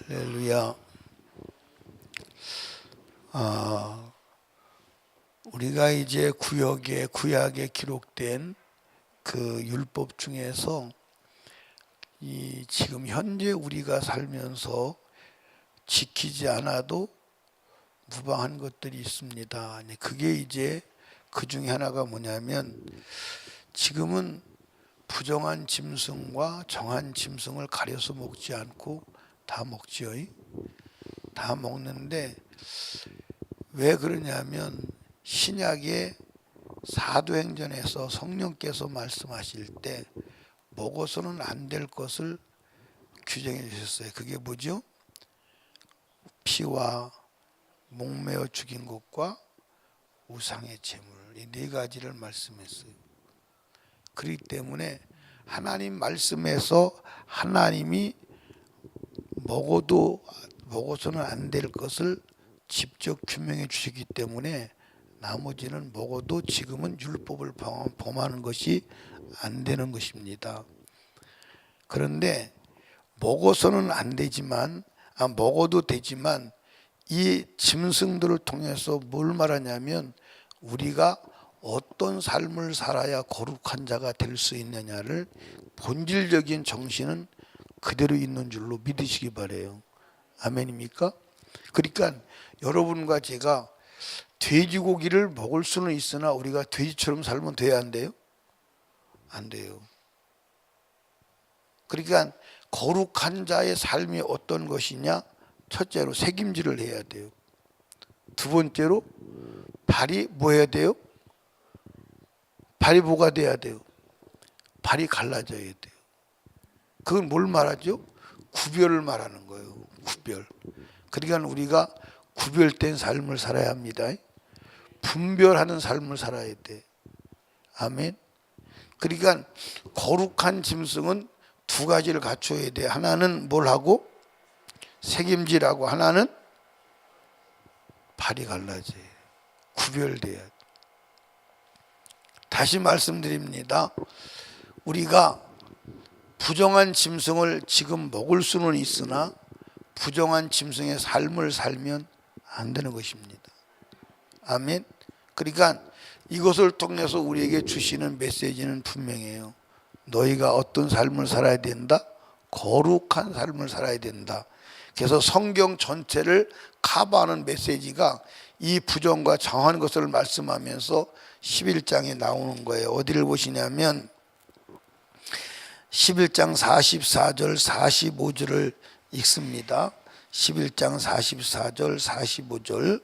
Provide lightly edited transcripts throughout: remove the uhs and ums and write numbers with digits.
할렐루야. 우리가 이제 구약에 기록된 그 율법 중에서 이 지금 현재 우리가 살면서 지키지 않아도 무방한 것들이 있습니다. 그게 이제 그 중에 하나가 뭐냐면, 지금은 부정한 짐승과 정한 짐승을 가려서 먹지 않고 다 먹지요. 다 먹는데 왜 그러냐면, 신약의 사도행전에서 성령께서 말씀하실 때 먹어서는 안 될 것을 규정해 주셨어요. 그게 뭐죠? 피와 목매어 죽인 것과 우상의 제물, 이 네 가지를 말씀했어요. 그렇기 때문에 하나님 말씀에서 하나님이 먹어서는 안 될 것을 직접 규명해 주시기 때문에 나머지는 먹어도 지금은 율법을 범하는 것이 안 되는 것입니다. 그런데 먹어서는 안 되지만, 먹어도 되지만 이 짐승들을 통해서 뭘 말하냐면, 우리가 어떤 삶을 살아야 거룩한 자가 될 수 있느냐를 본질적인 정신은 그대로 있는 줄로 믿으시기 바래요. 아멘입니까? 그러니까 여러분과 제가 돼지고기를 먹을 수는 있으나 우리가 돼지처럼 살면 돼야 안 돼요? 안 돼요. 그러니까 거룩한 자의 삶이 어떤 것이냐? 첫째로 책임질을 해야 돼요. 두 번째로 발이 뭐 해야 돼요? 발이 뭐가 돼야 돼요? 발이 갈라져야 돼요. 그건 뭘 말하죠? 구별을 말하는 거예요. 구별. 그러니까 우리가 구별된 삶을 살아야 합니다. 분별하는 삶을 살아야 돼. 아멘. 그러니까 거룩한 짐승은 두 가지를 갖춰야 돼. 하나는 뭘 하고? 책임지라고. 하나는 발이 갈라져야 돼. 구별돼야 돼. 다시 말씀드립니다. 우리가 부정한 짐승을 지금 먹을 수는 있으나 부정한 짐승의 삶을 살면 안 되는 것입니다. 아멘. 그러니까 이것을 통해서 우리에게 주시는 메시지는 분명해요. 너희가 어떤 삶을 살아야 된다? 거룩한 삶을 살아야 된다. 그래서 성경 전체를 커버하는 메시지가 이 부정과 정한 것을 말씀하면서 11장에 나오는 거예요. 어디를 보시냐면 11장 44절 45절을 읽습니다. 11장 44절 45절.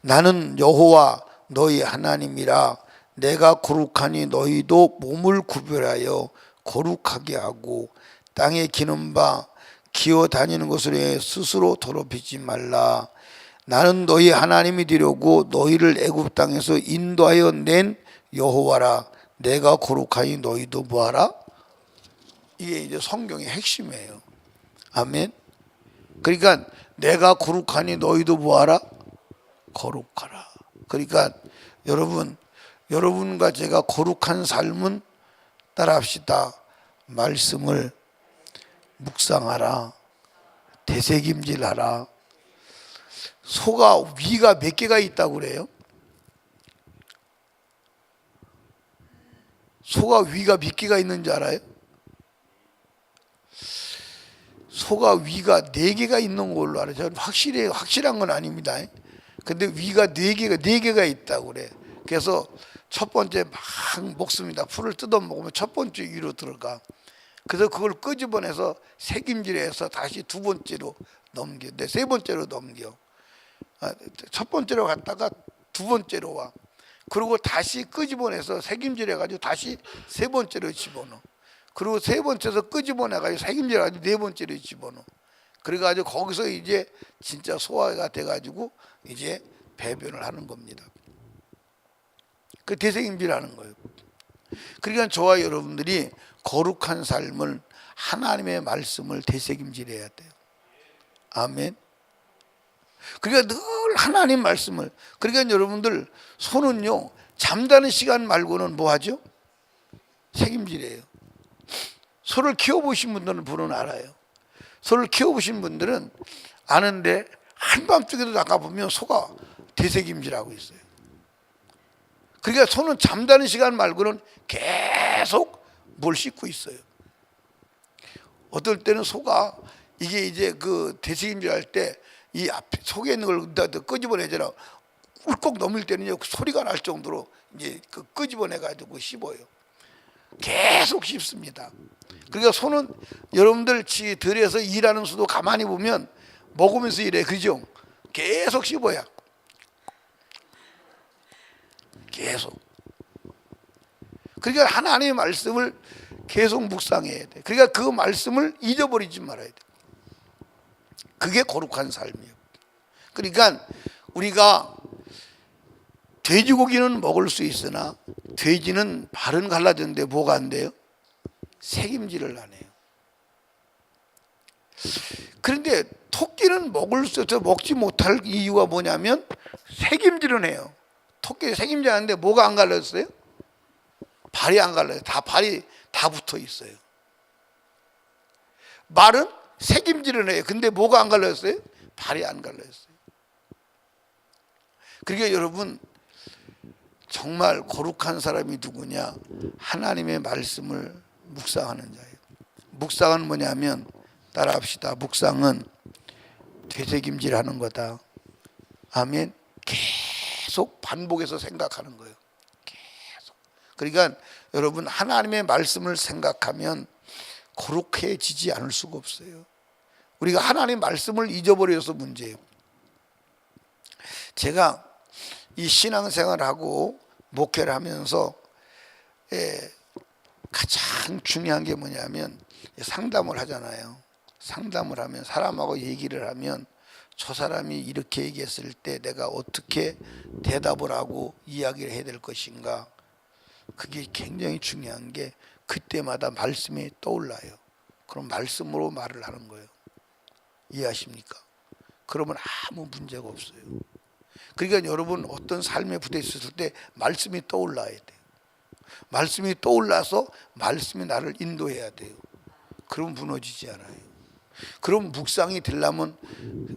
나는 여호와 너희 하나님이라. 내가 거룩하니 너희도 몸을 구별하여 거룩하게 하고 땅에 기는 바 기어 다니는 것을 스스로 더럽히지 말라. 나는 너희 하나님이 되려고 너희를 애굽 땅에서 인도하여 낸 여호와라. 내가 거룩하니 너희도 뭐하라? 이게 이제 성경의 핵심이에요. 아멘. 그러니까 내가 거룩하니 너희도 뭐하라? 거룩하라. 그러니까 여러분과 제가 거룩한 삶은 따라합시다. 말씀을 묵상하라. 되새김질하라. 소가 위가 몇 개가 있다고 그래요? 소가 위가 몇 개가 있는지 알아요? 소가 위가 4개가 있는 걸로 알아요. 저는 확실한 건 아닙니다. 근데 위가 4개가 있다고 그래. 그래서 첫 번째 막 먹습니다. 풀을 뜯어 먹으면 첫 번째 위로 들어가. 그래서 그걸 끄집어내서 새김질해서 다시 두 번째로 넘겨. 세 번째로 넘겨. 첫 번째로 갔다가 두 번째로 와. 그리고 다시 끄집어내서 새김질해가지고 다시 세 번째로 집어넣어. 그리고 세 번째에서 끄집어내가지고 새김질해가지고 네 번째로 집어넣어. 그래가지고 거기서 이제 진짜 소화가 돼가지고 이제 배변을 하는 겁니다. 그 대새김질하는 거예요. 그러니까 저와 여러분들이 거룩한 삶을 하나님의 말씀을 대새김질해야 돼요. 아멘. 그러니까 늘 하나님 말씀을. 그러니까 여러분들 소는요, 잠자는 시간 말고는 뭐 하죠? 책임질이에요. 소를 키워보신 분들은 알아요. 소를 키워보신 분들은 아는데 한밤중에도 나가보면 소가 되새김질하고 있어요. 그러니까 소는 잠자는 시간 말고는 계속 뭘 씻고 있어요. 어떨 때는 소가 이게 이제 그 되새김질 할 때 이 앞에 속에 있는 걸 끄집어내잖아. 꿀꺽 넘을 때는 소리가 날 정도로 이제 그 끄집어내 가지고 씹어요. 계속 씹습니다. 그러니까 소는 여러분들 들에서 일하는 소도 가만히 보면 먹으면서 일해, 그죠? 계속 씹어야. 계속. 그러니까 하나님의 말씀을 계속 묵상해야 돼. 그러니까 그 말씀을 잊어버리지 말아야 돼. 그게 거룩한 삶이에요. 그러니까 우리가 돼지고기는 먹을 수 있으나 돼지는 발은 갈라졌는데 뭐가 안 돼요? 새김질을 안 해요. 그런데 토끼는 먹을 수 있어 먹지 못할 이유가 뭐냐면 새김질은 해요. 토끼 새김질 하는데 뭐가 안 갈라졌어요? 발이 안 갈라요. 다 발이 다 붙어 있어요. 말은 새김질은 해요. 근데 뭐가 안 갈라졌어요? 발이 안 갈라졌어요. 그러니까 여러분 정말 거룩한 사람이 누구냐? 하나님의 말씀을 묵상하는 자예요. 묵상은 뭐냐면 따라합시다. 묵상은 되새김질하는 거다. 아멘. 계속 반복해서 생각하는 거예요. 계속. 그러니까 여러분 하나님의 말씀을 생각하면 거룩해지지 않을 수가 없어요. 우리가 하나님의 말씀을 잊어버려서 문제예요. 제가 이 신앙생활을 하고 목회를 하면서 가장 중요한 게 뭐냐면 상담을 하잖아요. 상담을 하면 사람하고 얘기를 하면 저 사람이 이렇게 얘기했을 때 내가 어떻게 대답을 하고 이야기를 해야 될 것인가. 그게 굉장히 중요한 게 그때마다 말씀이 떠올라요. 그럼 말씀으로 말을 하는 거예요. 이해하십니까? 그러면 아무 문제가 없어요. 그러니까 여러분 어떤 삶에 부딪혔을 때 말씀이 떠올라야 돼요. 말씀이 떠올라서 말씀이 나를 인도해야 돼요. 그럼 무너지지 않아요. 그럼 묵상이 되려면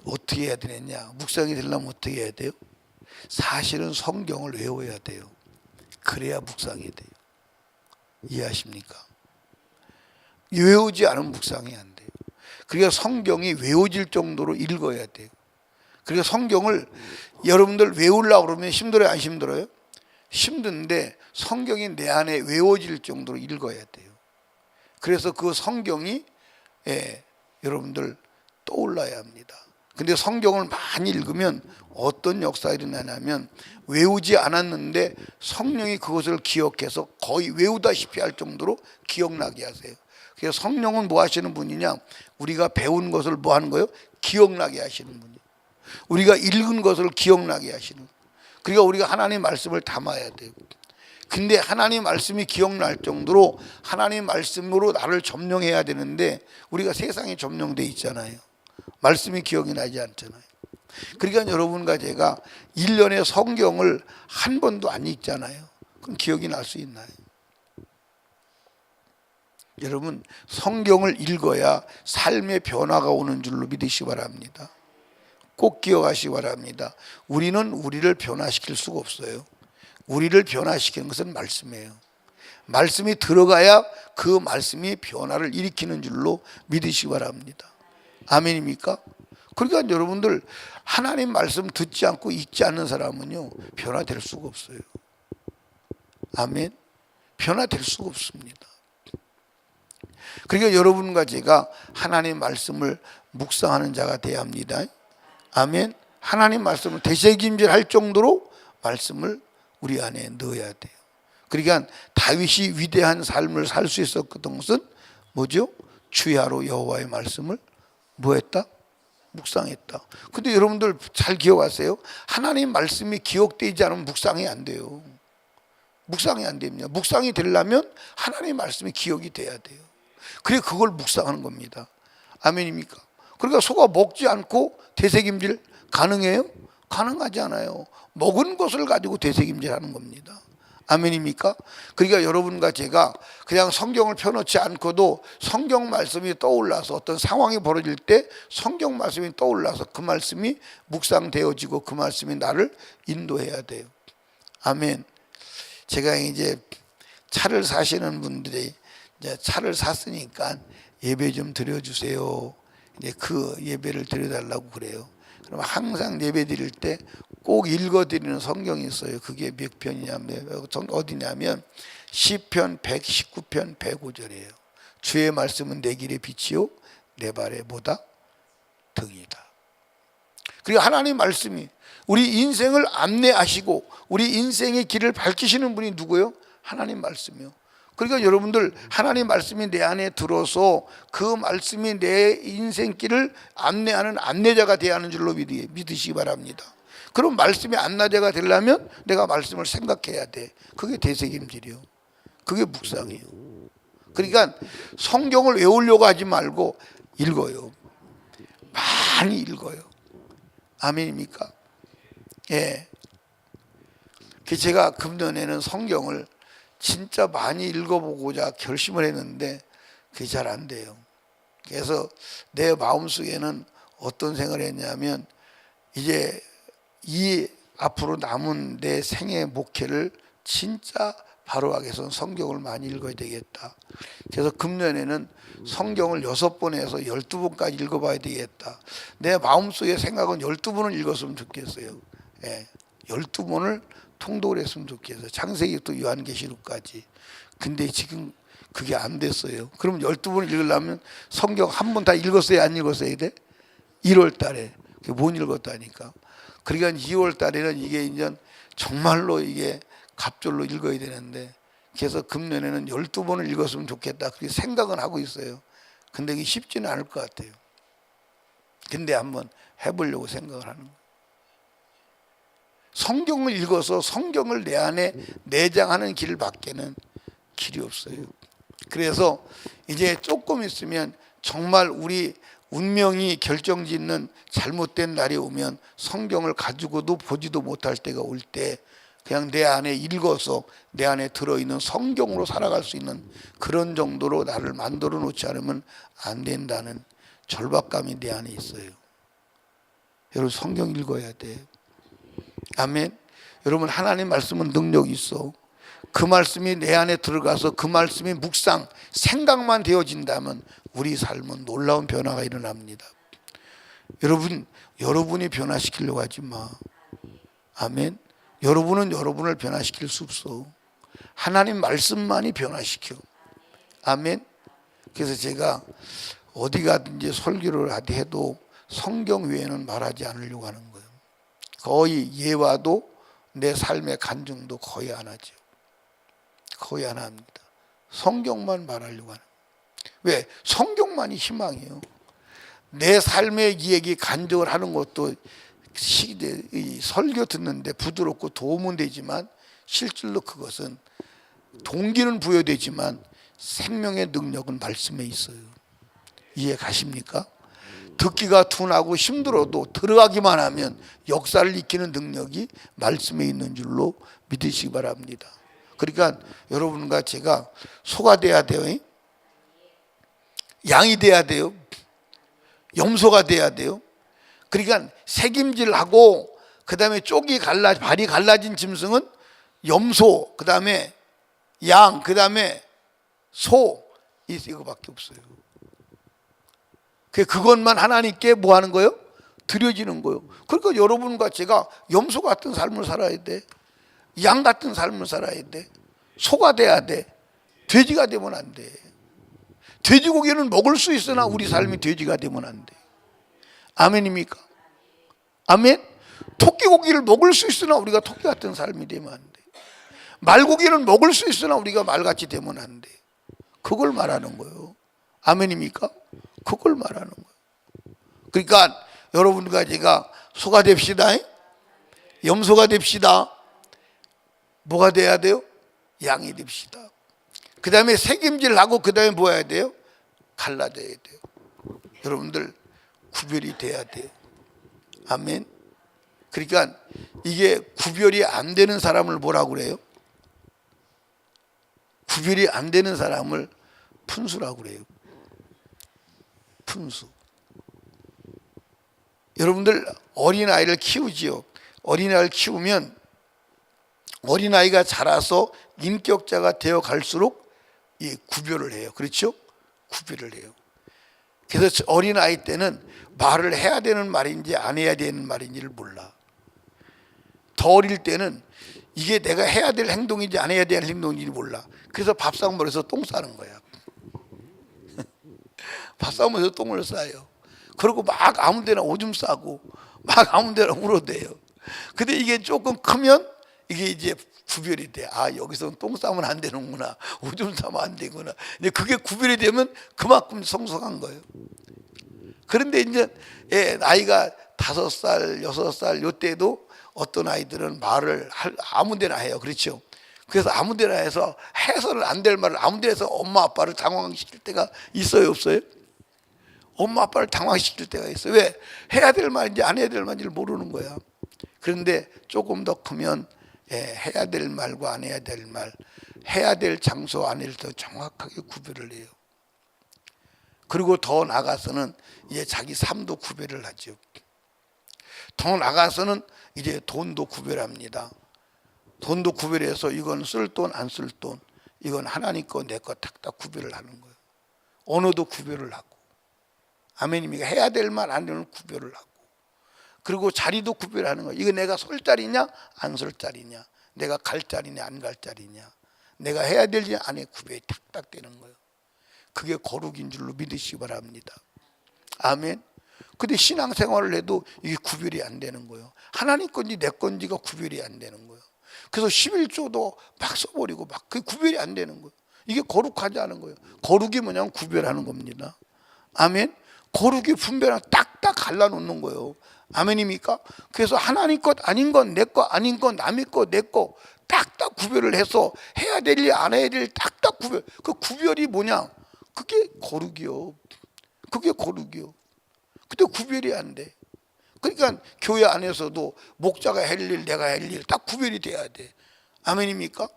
어떻게 해야 되느냐? 묵상이 되려면 어떻게 해야 돼요? 사실은 성경을 외워야 돼요. 그래야 묵상이 돼요. 이해하십니까? 외우지 않으면 묵상이 안 돼요. 그러니까 성경이 외워질 정도로 읽어야 돼요. 그러니까 성경을 여러분들 외우려고 그러면 힘들어요? 안 힘들어요? 힘든데 성경이 내 안에 외워질 정도로 읽어야 돼요. 그래서 그 성경이 여러분들 떠올라야 합니다. 근데 성경을 많이 읽으면 어떤 역사가 일어나냐면 외우지 않았는데 성령이 그것을 기억해서 거의 외우다시피 할 정도로 기억나게 하세요. 그래서 성령은 뭐 하시는 분이냐? 우리가 배운 것을 뭐 하는 거예요? 기억나게 하시는 분이에요. 우리가 읽은 것을 기억나게 하시는. 그러니까 우리가 하나님의 말씀을 담아야 돼요. 근데 하나님 말씀이 기억날 정도로 하나님 말씀으로 나를 점령해야 되는데 우리가 세상에 점령돼 있잖아요. 말씀이 기억이 나지 않잖아요. 그러니까 여러분과 제가 1년에 성경을 한 번도 안 읽잖아요. 그럼 기억이 날 수 있나요? 여러분 성경을 읽어야 삶의 변화가 오는 줄로 믿으시기 바랍니다. 꼭 기억하시기 바랍니다. 우리는 우리를 변화시킬 수가 없어요. 우리를 변화시키는 것은 말씀이에요. 말씀이 들어가야 그 말씀이 변화를 일으키는 줄로 믿으시기 바랍니다. 아멘입니까? 그러니까 여러분들 하나님 말씀 듣지 않고 읽지 않는 사람은요 변화될 수가 없어요. 아멘. 변화될 수가 없습니다. 그러니까 여러분과 제가 하나님 말씀을 묵상하는 자가 되어야 합니다. 아멘. 하나님 말씀을 되새김질할 정도로 말씀을 우리 안에 넣어야 돼요. 그러니까 다윗이 위대한 삶을 살 수 있었던 것은 뭐죠? 주야로 여호와의 말씀을 뭐했다? 묵상했다. 근데 여러분들 잘 기억하세요. 하나님 말씀이 기억되지 않으면 묵상이 안 돼요. 묵상이 안 됩니다. 묵상이 되려면 하나님 말씀이 기억이 돼야 돼요. 그래 그걸 묵상하는 겁니다. 아멘입니까? 그러니까 소가 먹지 않고 되새김질 가능해요? 가능하지 않아요. 먹은 것을 가지고 되새김질하는 겁니다. 아멘입니까? 그러니까 여러분과 제가 그냥 성경을 펴놓지 않고도 성경 말씀이 떠올라서 어떤 상황이 벌어질 때 성경 말씀이 떠올라서 그 말씀이 묵상되어지고 그 말씀이 나를 인도해야 돼요. 아멘. 제가 이제 차를 사시는 분들이 이제 차를 샀으니까 예배 좀 드려주세요. 이제 그 예배를 드려달라고 그래요. 그럼 항상 예배 드릴 때 꼭 읽어드리는 성경이 있어요. 그게 몇 편이냐면 어디냐면 시편 119편 105절이에요. 주의 말씀은 내 길의 빛이요 내 발의 뭐다? 등이다. 그리고 하나님 말씀이 우리 인생을 안내하시고 우리 인생의 길을 밝히시는 분이 누구예요? 하나님 말씀이요. 그러니까 여러분들 하나님 말씀이 내 안에 들어서 그 말씀이 내 인생길을 안내하는 안내자가 되어야 하는 줄로 믿으시기 바랍니다. 그럼 말씀이 안내자가 되려면 내가 말씀을 생각해야 돼. 그게 되새김질이요. 그게 묵상이에요. 그러니까 성경을 외우려고 하지 말고 읽어요. 많이 읽어요. 아멘입니까? 예. 제가 금년에는 성경을 진짜 많이 읽어보고자 결심을 했는데 그게 잘 안 돼요. 그래서 내 마음속에는 어떤 생각을 했냐면 이제 이 앞으로 남은 내 생애 목회를 진짜 바로하기 위해서는 성경을 많이 읽어야 되겠다. 그래서 금년에는 성경을 6번 해서 12번까지 읽어봐야 되겠다. 내 마음속의 생각은 12번을 읽었으면 좋겠어요. 예, 12번을 통독을 했으면 좋겠어요. 창세기부터 요한계시록까지. 근데 지금 그게 안 됐어요. 그럼 12번을 읽으려면 성경 한 번 다 읽었어야 안 읽었어야 돼? 1월 달에. 못 읽었다니까. 그러니까 2월 달에는 이게 이제 정말로 이게 갑절로 읽어야 되는데 그래서 금년에는 12번을 읽었으면 좋겠다. 그렇게 생각은 하고 있어요. 근데 이게 쉽지는 않을 것 같아요. 근데 한번 해보려고 생각을 하는 거예요. 성경을 읽어서 성경을 내 안에 내장하는 길밖에는 길이 없어요. 그래서 이제 조금 있으면 정말 우리 운명이 결정짓는 잘못된 날이 오면 성경을 가지고도 보지도 못할 때가 올 때 그냥 내 안에 읽어서 내 안에 들어있는 성경으로 살아갈 수 있는 그런 정도로 나를 만들어 놓지 않으면 안 된다는 절박감이 내 안에 있어요. 여러분 성경 읽어야 돼. 아멘. 여러분 하나님 말씀은 능력이 있어. 그 말씀이 내 안에 들어가서 그 말씀이 묵상, 생각만 되어진다면 우리 삶은 놀라운 변화가 일어납니다. 여러분이 변화시키려고 하지 마. 아멘. 여러분은 여러분을 변화시킬 수 없어. 하나님 말씀만이 변화시켜. 아멘. 그래서 제가 어디 가든지 설교를 해도 성경 외에는 말하지 않으려고 하는 거예요. 거의 예화도 내 삶의 간증도 거의 안 하죠. 거의 안 합니다. 성경만 말하려고 하는. 왜? 성경만이 희망이에요. 내 삶의 이야기 간증을 하는 것도 설교 듣는데 부드럽고 도움은 되지만 실질로 그것은 동기는 부여되지만 생명의 능력은 말씀에 있어요. 이해 가십니까? 듣기가 둔하고 힘들어도 들어가기만 하면 역사를 익히는 능력이 말씀에 있는 줄로 믿으시기 바랍니다. 그러니까 여러분과 제가 소가 돼야 돼요. 양이 돼야 돼요. 염소가 돼야 돼요. 그러니까 새김질하고 그 다음에 발이 갈라진 짐승은 염소, 그 다음에 양, 그 다음에 소, 이거밖에 없어요. 그것만 하나님께 뭐 하는 거예요? 드려지는 거예요. 그러니까 여러분과 제가 염소 같은 삶을 살아야 돼. 양 같은 삶을 살아야 돼. 소가 돼야 돼. 돼지가 되면 안 돼. 돼지고기는 먹을 수 있으나 우리 삶이 돼지가 되면 안 돼. 아멘입니까? 아멘. 토끼고기를 먹을 수 있으나 우리가 토끼 같은 삶이 되면 안 돼. 말고기는 먹을 수 있으나 우리가 말같이 되면 안 돼. 그걸 말하는 거예요. 아멘입니까? 그걸 말하는 거예요. 그러니까 여러분과 제가 소가 됩시다. 염소가 됩시다. 뭐가 돼야 돼요? 양이 됩시다. 그 다음에 새김질하고 그 다음에 뭐 해야 돼요? 갈라져야 돼요. 여러분들 구별이 돼야 돼요. 아멘. 그러니까 이게 구별이 안 되는 사람을 뭐라고 그래요? 구별이 안 되는 사람을 푼수라고 그래요. 푼수. 여러분들 어린아이를 키우지요. 어린아이를 키우면 어린아이가 자라서 인격자가 되어 갈수록 구별을 해요. 그렇죠? 구별을 해요. 그래서 어린아이 때는 말을 해야 되는 말인지 안 해야 되는 말인지를 몰라. 더 어릴 때는 이게 내가 해야 될 행동인지 안 해야 될 행동인지 몰라. 그래서 밥상머리에서 똥 싸는 거야. 밥상머리에서 똥을 싸요. 그리고 막 아무 데나 오줌 싸고 막 아무 데나 울어대요. 근데 이게 조금 크면 이게 이제 구별이 돼. 아, 여기서는 똥 싸면 안 되는구나. 오줌 싸면 안 되구나. 근데 그게 구별이 되면 그만큼 성숙한 거예요. 그런데 이제 나이가 5살, 6살 요때도 어떤 아이들은 말을 아무 데나 해요. 그렇죠? 그래서 아무 데나 해서 해서는 안 될 말을 아무 데나 해서 엄마 아빠를 당황시킬 때가 있어요, 없어요? 엄마 아빠를 당황시킬 때가 있어요. 왜? 해야 될 말인지 안 해야 될 말인지를 모르는 거야. 그런데 조금 더 크면 해야 될 말과 안 해야 될 말, 해야 될 장소 안을 더 정확하게 구별을 해요. 그리고 더 나가서는 이제 자기 삶도 구별을 하죠. 더 나가서는 이제 돈도 구별합니다. 돈도 구별해서 이건 쓸 돈, 안 쓸 돈, 이건 하나님 거, 내 거 탁탁 구별을 하는 거예요. 언어도 구별을 하고, 아멘입니까? 해야 될 말, 안 되는 구별을 하고, 그리고 자리도 구별하는 거예요. 이거 내가 설 자리냐, 안 설 자리냐, 내가 갈 자리냐, 안 갈 자리냐, 내가 해야 될지 안 해, 구별이 탁탁 되는 거예요. 그게 거룩인 줄로 믿으시기 바랍니다. 아멘. 근데 신앙생활을 해도 이게 구별이 안 되는 거예요. 하나님 건지 내 건지가 구별이 안 되는 거예요. 그래서 11조도 막 써버리고 막 그게 구별이 안 되는 거예요. 이게 거룩하지 않은 거예요. 거룩이 뭐냐면 구별하는 겁니다. 아멘. 거룩이 분별하는 딱딱 갈라놓는 거예요. 아멘입니까? 그래서 하나님 것 아닌 건 내 거, 아닌 건 남의 거, 내 거 딱딱 구별을 해서 해야 될 일, 안 해야 될 일 딱딱 구별. 그 구별이 뭐냐? 그게 거룩이요. 그게 거룩이요. 근데 구별이 안 돼. 그러니까 교회 안에서도 목자가 할 일, 내가 할 일 딱 구별이 돼야 돼. 아멘입니까?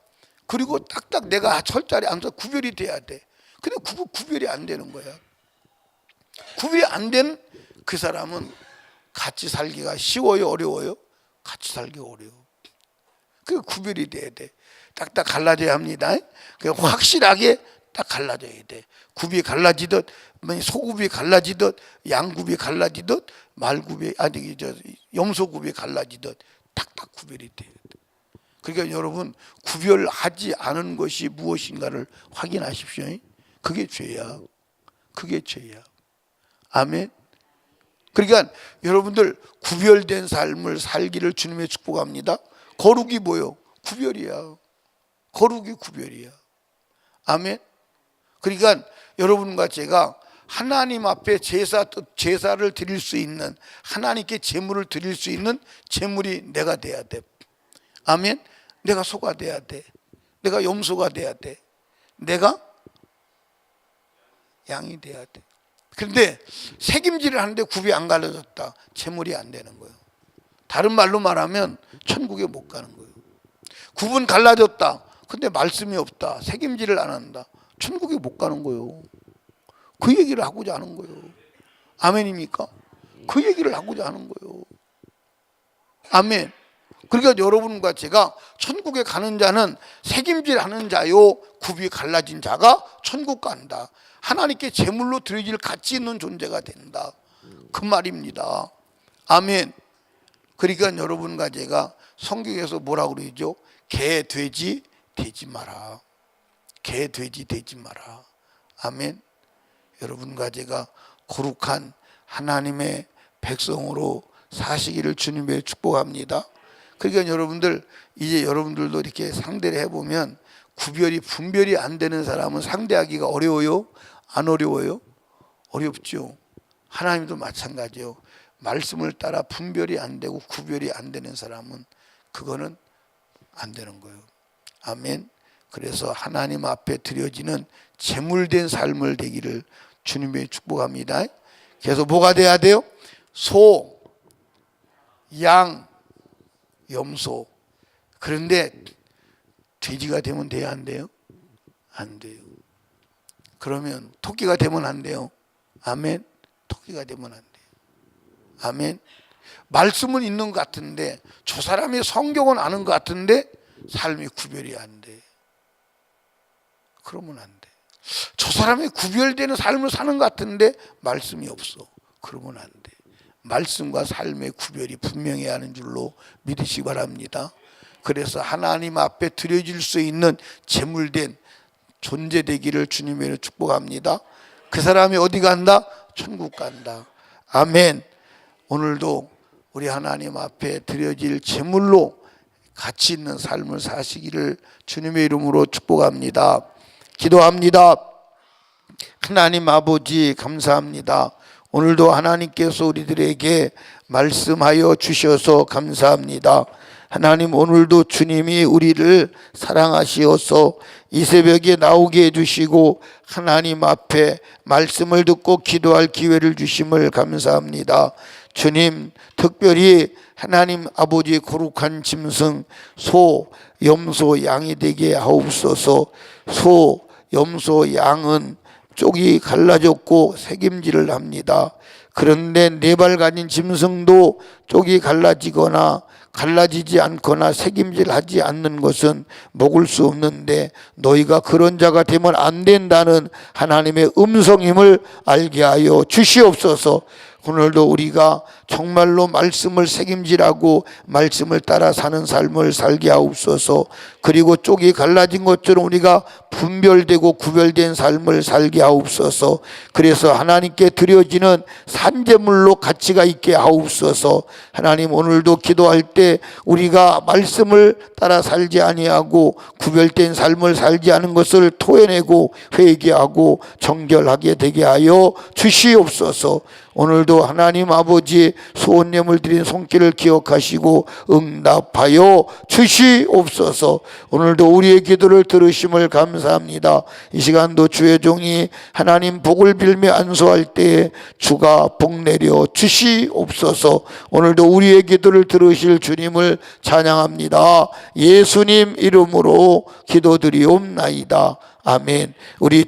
그리고 딱딱 내가 철자리 앉아서 구별이 돼야 돼. 근데 그거 구별이 안 되는 거야. 구별이 안 된 그 사람은 같이 살기가 쉬워요, 어려워요? 같이 살기 어려워. 그 구별이 돼야 돼. 딱딱 갈라져야 합니다. 확실하게 딱 갈라져야 돼. 굽이 갈라지듯, 소굽이 갈라지듯, 양굽이 갈라지듯, 말굽이 아니 염소굽이 갈라지듯 딱딱 구별이 돼야 돼. 그러니까 여러분 구별하지 않은 것이 무엇인가를 확인하십시오. 그게 죄야. 그게 죄야. 아멘. 그러니까 여러분들 구별된 삶을 살기를 주님의 축복합니다. 거룩이 뭐요? 구별이야. 거룩이 구별이야. 아멘. 그러니까 여러분과 제가 하나님 앞에 제사를 드릴 수 있는, 하나님께 제물을 드릴 수 있는 제물이 내가 돼야 돼. 아멘. 내가 소가 돼야 돼. 내가 염소가 돼야 돼. 내가 양이 돼야 돼. 그런데 책임질을 하는데 굽이 안 갈라졌다. 제물이 안 되는 거예요. 다른 말로 말하면 천국에 못 가는 거예요. 굽은 갈라졌다. 근데 말씀이 없다. 책임질을 안 한다. 천국에 못 가는 거예요. 그 얘기를 하고자 하는 거예요. 아멘입니까? 그 얘기를 하고자 하는 거예요. 아멘. 그러니까 여러분과 제가 천국에 가는 자는 책임질하는 자요, 굽이 갈라진 자가 천국 간다. 하나님께 제물로 드려질 가치 있는 존재가 된다. 그 말입니다. 아멘. 그러니까 여러분과 제가 성경에서 뭐라고 그러죠? 개, 돼지 되지 마라. 개, 돼지 되지 마라. 아멘. 여러분과 제가 거룩한 하나님의 백성으로 사시기를 주님의 축복합니다. 그러니까 여러분들 이제 여러분들도 이렇게 상대를 해보면 분별이 안 되는 사람은 상대하기가 어려워요? 안 어려워요? 어렵죠. 하나님도 마찬가지요. 말씀을 따라 분별이 안 되고 구별이 안 되는 사람은 그거는 안 되는 거예요. 아멘. 그래서 하나님 앞에 드려지는 제물된 삶을 되기를 주님의 축복합니다. 그래서 뭐가 돼야 돼요? 소, 양, 염소. 그런데 돼지가 되면 돼야 안 돼요? 안 돼요. 그러면 토끼가 되면 안 돼요. 아멘. 토끼가 되면 안 돼요. 아멘. 말씀은 있는 것 같은데, 저 사람이 성경은 아는 것 같은데 삶이 구별이 안 돼. 그러면 안 돼. 저 사람이 구별되는 삶을 사는 것 같은데 말씀이 없어. 그러면 안 돼. 말씀과 삶의 구별이 분명해야 하는 줄로 믿으시기 바랍니다. 그래서 하나님 앞에 드려질 수 있는 제물된 존재 되기를 주님으로 축복합니다. 그 사람이 어디 간다? 천국 간다. 아멘. 오늘도 우리 하나님 앞에 드려질 제물로 가치 있는 삶을 사시기를 주님의 이름으로 축복합니다. 기도합니다. 하나님 아버지 감사합니다. 오늘도 하나님께서 우리들에게 말씀하여 주셔서 감사합니다. 하나님, 오늘도 주님이 우리를 사랑하시어서 이 새벽에 나오게 해주시고 하나님 앞에 말씀을 듣고 기도할 기회를 주심을 감사합니다. 주님, 특별히 하나님 아버지의 거룩한 짐승 소, 염소, 양이 되게 하옵소서. 소, 염소, 양은 쪽이 갈라졌고 새김질을 합니다. 그런데 네 발 가진 짐승도 쪽이 갈라지거나 갈라지지 않거나 새김질하지 않는 것은 먹을 수 없는데 너희가 그런 자가 되면 안 된다는 하나님의 음성임을 알게 하여 주시옵소서. 오늘도 우리가 정말로 말씀을 새김질하고 말씀을 따라 사는 삶을 살게 하옵소서. 그리고 쪽이 갈라진 것처럼 우리가 분별되고 구별된 삶을 살게 하옵소서. 그래서 하나님께 드려지는 산제물로 가치가 있게 하옵소서. 하나님, 오늘도 기도할 때 우리가 말씀을 따라 살지 아니하고 구별된 삶을 살지 않은 것을 토해내고 회개하고 정결하게 되게 하여 주시옵소서. 오늘도 하나님 아버지 소원예물 드린 손길을 기억하시고 응답하여 주시옵소서. 오늘도 우리의 기도를 들으심을 감사합니다. 이 시간도 주의 종이 하나님 복을 빌며 안수할 때에 주가 복 내려 주시옵소서. 오늘도 우리의 기도를 들으실 주님을 찬양합니다. 예수님 이름으로 기도드리옵나이다. 아멘. 우리